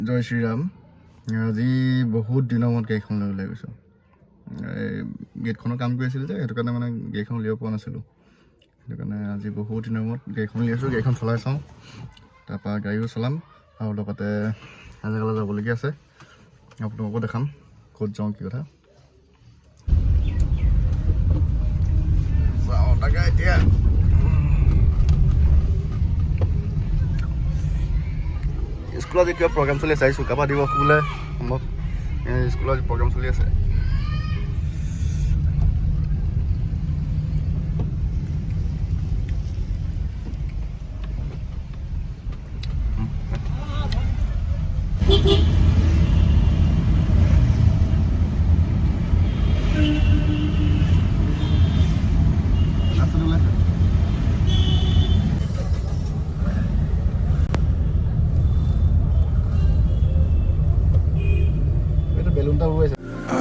জয় শ্ৰীৰাম। আজি বহুত দিনৰ মূৰত গাড়ীখনলৈ ওলাই গৈছোঁ। গেটখনৰ কাম কৰি আছিলোঁ যে, সেইটো কাৰণে মানে গাড়ীখন উলিয়াব পৰা নাছিলোঁ। সেইটো কাৰণে আজি বহুত দিনৰ মূৰত গাড়ীখন উলিয়াইছোঁ। গাড়ীখন চলাই চাওঁ, তাৰপৰা গাড়ীও চলাম আৰু লগতে এজেগালৈ যাবলগীয়া আছে। আপোনালোকো দেখাম ক'ত যাওঁ, কি কথা। যাওঁ তাকে এতিয়া। স্কুলত কিবা প্ৰগ্ৰাম চলি আছে, চুকাফা দিৱস বোলে সম্ভৱ। স্কুলত প্ৰগ্ৰাম চলি আছে।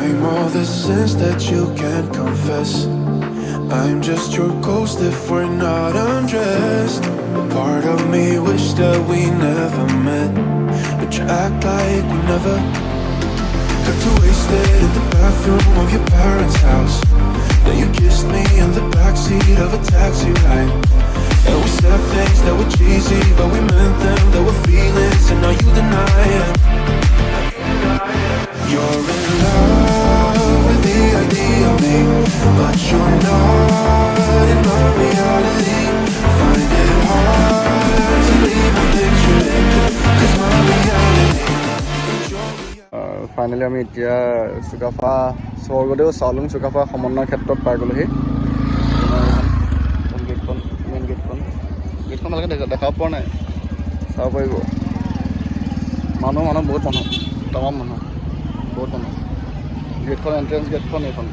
I'm all the sins that you can't confess. I'm just your ghost if we're not undressed. A part of me wish that we never met, but you act like we never. Got too wasted in the bathroom of your parents' house. Then you kissed me in the backseat of a taxi ride. And we said things that were cheesy, but we meant them. There were feelings, and now you deny it. You're in love with the idea of me, but you're not in my reality. Find it hard to leave a picture in, 'cause my reality. Finally আমি এতিয়া চুকাফা স্বৰ্গদেউ চাওলুং চুকাফা সমন্বয় ক্ষেত্ৰত পাই গ'লোহি। গেটখন, main গেটখন ভালকৈ দেখাব পৰা নাই, চাব পাৰিব। মানুহ বহুত মানুহ, তামাম মানুহ, বহুত মানুহ। গেটখন, এণ্ট্ৰেঞ্চ গেটখন এইখন।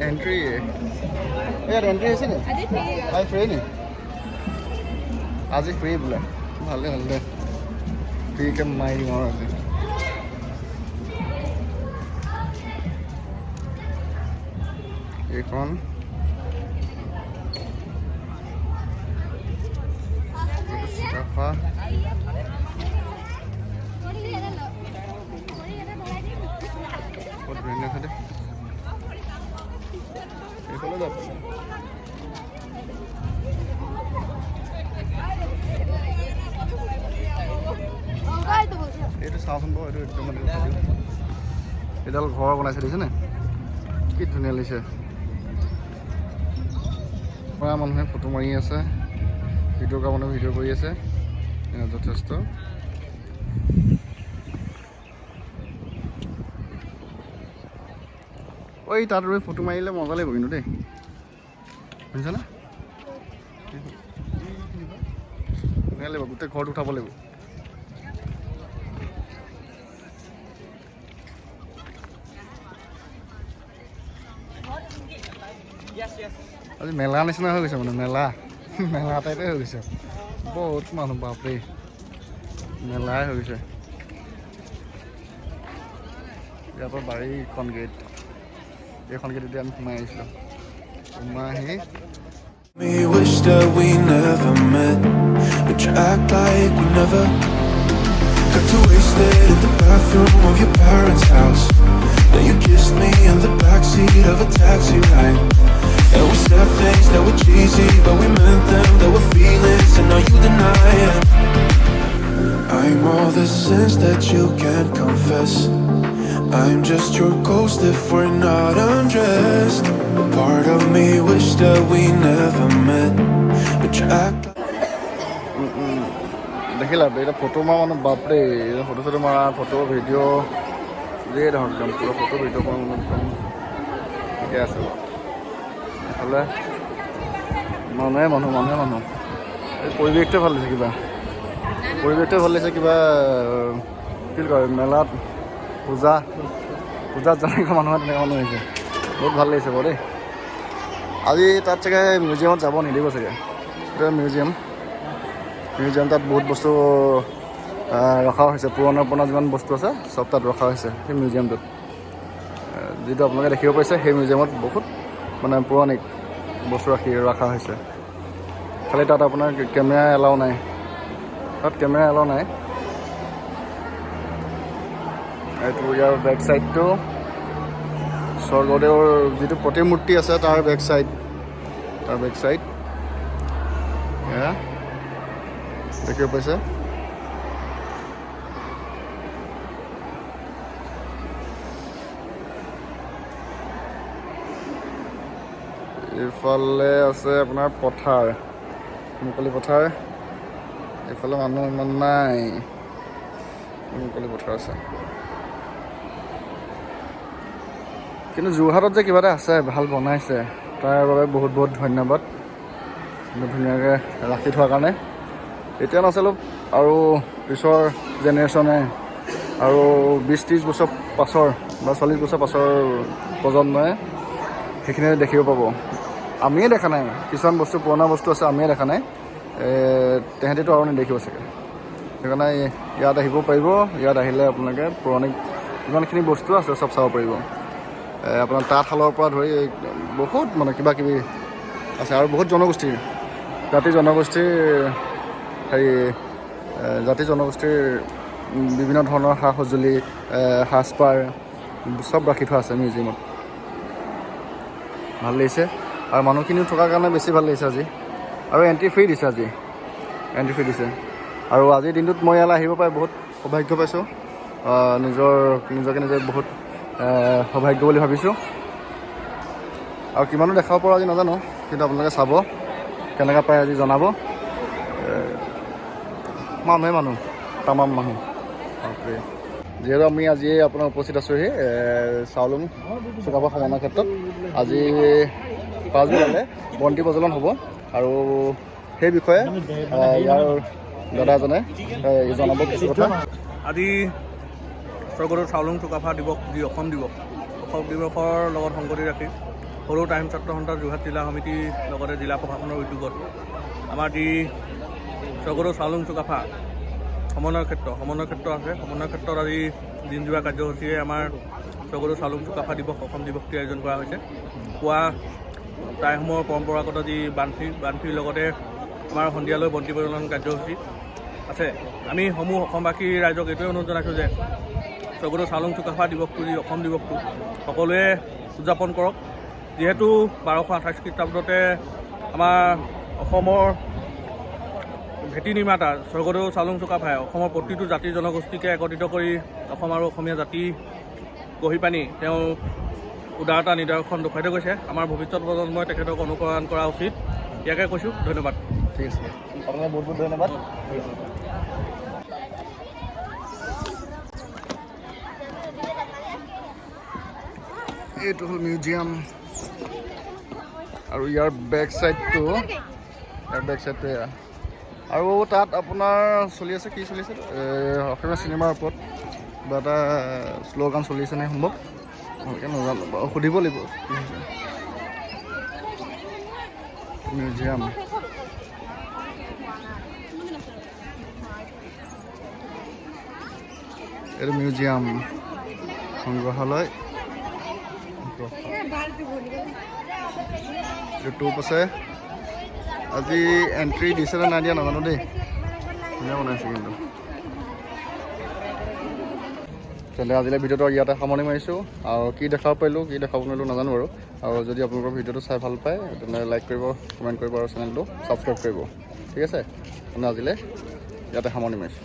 এণ্ট্ৰি ইয়াত এণ্ট্ৰি হৈছে নি? আজি ফ্ৰী নি? আজি ফ্ৰী বোলে। ভালে ফ্ৰীকৈ মাৰি দিম আৰু আজি। এইখন চুকাফা বহুত ধুনীয়া আছে দেই। এইফালে যাব এইটো চাওঁচোন বাৰু, এইটো একদম মানে এইডাল ঘৰ বনাইছে দেখিছেনে? কি ধুনীয়া লাগিছে। পৰা মানুহে ফটো মাৰি আছে, ভিডিঅ' কৰা মানুহে ভিডিঅ' কৰি আছে যথেষ্ট। ঐ তাত ৰৈ ফটো মাৰিলে মজা লাগিব কিন্তু দেই, শুনিছানে? ধুনীয়া লাগিব, গোটেই ঘৰটো উঠাব লাগিব। আজি মেলা নিচিনা হৈ গৈছে, মানে মেলা টাইপে হৈ গৈছে। বহুত মানুহ, বাপৰে মেলাই হৈ গৈছে। ইয়াৰ পৰা বাৰীখন গেট, এইখন গেট এতিয়া আমি সোমাই আহিছিলোঁ। সোমাই আহি Me wish that we never met, but you act like we never. Got too wasted in the bathroom of your parents' house. Then you kissed me in the backseat of a taxi ride. And we said things that were cheesy, but we meant them. There were feelings, and now you deny it. I'm all the sins that you can't confess. I'm just your ghost if we're not undressed. A part of me wish that we never met, but you act like. দেখিলা এতিয়া photo মাৰা মানুহ, বাপৰে photo চটো মাৰা, photo video' যিয়ে ধৰক একদম পুৰা ফটো ভিডিঅ' কৰা মানুহ একদম ঠিকে আছে বাৰু। এইফালে মানুহে মানুহ এই পৰিৱেশটোৱে ভাল লাগিছে, কিবা কি কয় মেলাত পূজাত যেনেকুৱা মানুহ তেনেকুৱা মানুহ আহিছে। বহুত ভাল লাগিছে বাৰু দেই। আজি তাত চাগে মিউজিয়ামত যাব নিদিব চাগে, এইটো মিউজিয়াম তাত বহুত বস্তু ৰখা হৈছে, পুৰণা যিমান বস্তু আছে চব তাত ৰখা হৈছে সেই মিউজিয়ামটোত। যিটো আপোনালোকে দেখিব পাইছে সেই মিউজিয়ামত বহুত মানে পৌৰাণিক বস্তু ৰখা হৈছে। খালি তাত আপোনাৰ কেমেৰা এলাও নাই, তাত কেমেৰা এলাও নাই। এইটো ইয়াৰ বেক চাইডটো স্বৰ্গদেৱৰ যিটো প্ৰতিমূৰ্তি আছে তাৰ বেক চাইড, এয়া দেখিব পাইছে। এইফালে আছে আপোনাৰ পথাৰ, মুকলি পথাৰ। এইফালে মানুহ ইমান নাই, মুকলি পথাৰ আছে। কিন্তু যোৰহাটত যে কিবা এটা আছে, ভাল বনাইছে, তাৰ বাবে বহুত বহুত ধন্যবাদ। ধুনীয়াকৈ ৰাখি থোৱাৰ কাৰণে। এতিয়া নাচালোঁ আৰু পিছৰ জেনেৰেশ্যনে আৰু 20-30 বছৰ পাছৰ বা 40 বছৰ পাছৰ প্ৰজন্মই সেইখিনি দেখিব পাব। আমিয়ে দেখা নাই, কিছুমান বস্তু পুৰণা বস্তু আছে আমিয়ে দেখা নাই, তেহেঁতিতো আৰু নেদেখিব চাগে। সেইকাৰণে ইয়াত আহিব পাৰিব। ইয়াত আহিলে আপোনালোকে পৌৰাণিক যিমানখিনি বস্তু আছে চব চাব পাৰিব। আপোনাৰ তাঁতশালৰ পৰা ধৰি বহুত মানে কিবা কিবি আছে আৰু বহুত জনগোষ্ঠীৰ জাতি জনগোষ্ঠীৰ বিভিন্ন ধৰণৰ সা সঁজুলি, সাজপাৰ চব ৰাখি থোৱা আছে মিউজিয়ামত। ভাল লাগিছে আৰু মানুহখিনিও থকাৰ কাৰণে বেছি ভাল লাগিছে আজি। আৰু এণ্ট্ৰি ফ্ৰী দিছে আজি, আৰু আজিৰ দিনটোত মই ইয়ালৈ আহিব পাই বহুত সৌভাগ্য পাইছোঁ। নিজকে নিজে বহুত সৌভাগ্য বুলি ভাবিছোঁ। আৰু কিমানো দেখাব পাৰোঁ আজি নাজানো, কিন্তু আপোনালোকে চাব, কেনেকৈ পায় আজি জনাব। মানুহ তামাম মানুহ। যিহেতু আমি আজি আপোনাৰ উপস্থিত আছোঁহি চাউলুং চুকাফা সমন্বয় ক্ষেত্ৰত। আজি পাছবেলালৈ বন্তি প্ৰজ্বলন হ'ব আৰু সেই বিষয়ে ইয়াৰ দাদা এজনে জনাব কিছু কথা। আজি স্বৰ্গদেউ চাউলুং চুকাফা দিৱস, যি অসম দিৱসৰ লগত সংগতি ৰাখি সৰু টাইম ছাত্ৰ সন্থা যোৰহাট জিলা সমিতিৰ লগতে জিলা প্ৰশাসনৰ উদ্যোগত আমাৰ যি স্বৰ্গদেউ চাউলুং চুকাফা সমন্বয় ক্ষেত্ৰ আছে। সমন্বয় ক্ষেত্ৰত আজি দিনজোৰা কাৰ্যসূচীৰে আমাৰ স্বৰ্গদেউ চাউলুং চুকাফা দিৱস, অসম দিৱসটি আয়োজন কৰা হৈছে। পুৱা টাইসমূহৰ পৰম্পৰাগত যি বানফিৰ লগতে আমাৰ সন্ধিয়ালৈ বন্তি প্ৰজ্বলন কাৰ্যসূচী আছে। আমি সমূহ অসমবাসী ৰাইজক এইটোৱে অনুৰোধ জনাইছোঁ যে স্বৰ্গদেউ চাউলুং চুকাফা দিৱসটো, যি অসম দিৱসটো সকলোৱে উদযাপন কৰক। যিহেতু 1228 খ্ৰীষ্টাব্দতে আমাৰ অসমৰ ভেটি নিৰ্মাতা স্বৰ্গদেউ চাউলুং চুকাফাই অসমৰ প্ৰতিটো জাতি জনগোষ্ঠীকে একত্ৰিত কৰি অসম আৰু অসমীয়া জাতি গঢ়ি পানি তেওঁ উদাৰতা নিদৰ্শন দেখুৱাই থৈ গৈছে। আমাৰ ভৱিষ্যত প্ৰজন্মই তেখেতক অনুকৰণ কৰা উচিত। ইয়াকে কৈছোঁ, ধন্যবাদ। ঠিক আছে, আপোনাক বহুত বহুত ধন্যবাদ। এইটো হ'ল মিউজিয়াম আৰু ইয়াৰ বেক চাইডটো এয়া। আৰু তাত আপোনাৰ চলি আছে, কি চলিছে অসমীয়া চিনেমাৰ ওপৰত কিবা এটা শ্লোগান চলি আছে নে সম্ভৱ, ভালকৈ নাজানো বাৰু, সুধিব লাগিব কি হৈছে। মিউজিয়াম এইটো মিউজিয়াম সংগ্ৰহালয়। টোপ আছে। আজি এণ্ট্ৰি দিছে নে নাই দিয়া নাজানো দেই, ধুনীয়া বনাইছে কিন্তু। তেতিয়াহ'লে আজিলৈ ভিডিঅ'টো ইয়াতে সামৰণি মাৰিছোঁ। আৰু কি দেখাব পাৰিলোঁ, কি দেখাব নোৱাৰিলোঁ নাজানো বাৰু। আৰু যদি আপোনালোকৰ ভিডিঅ'টো চাই ভাল পায় তেনে লাইক কৰিব, কমেণ্ট কৰিব আৰু চেনেলটো ছাবস্ক্ৰাইব কৰিব। ঠিক আছে, তেনে আজিলৈ ইয়াতে সামৰণি মাৰিছোঁ।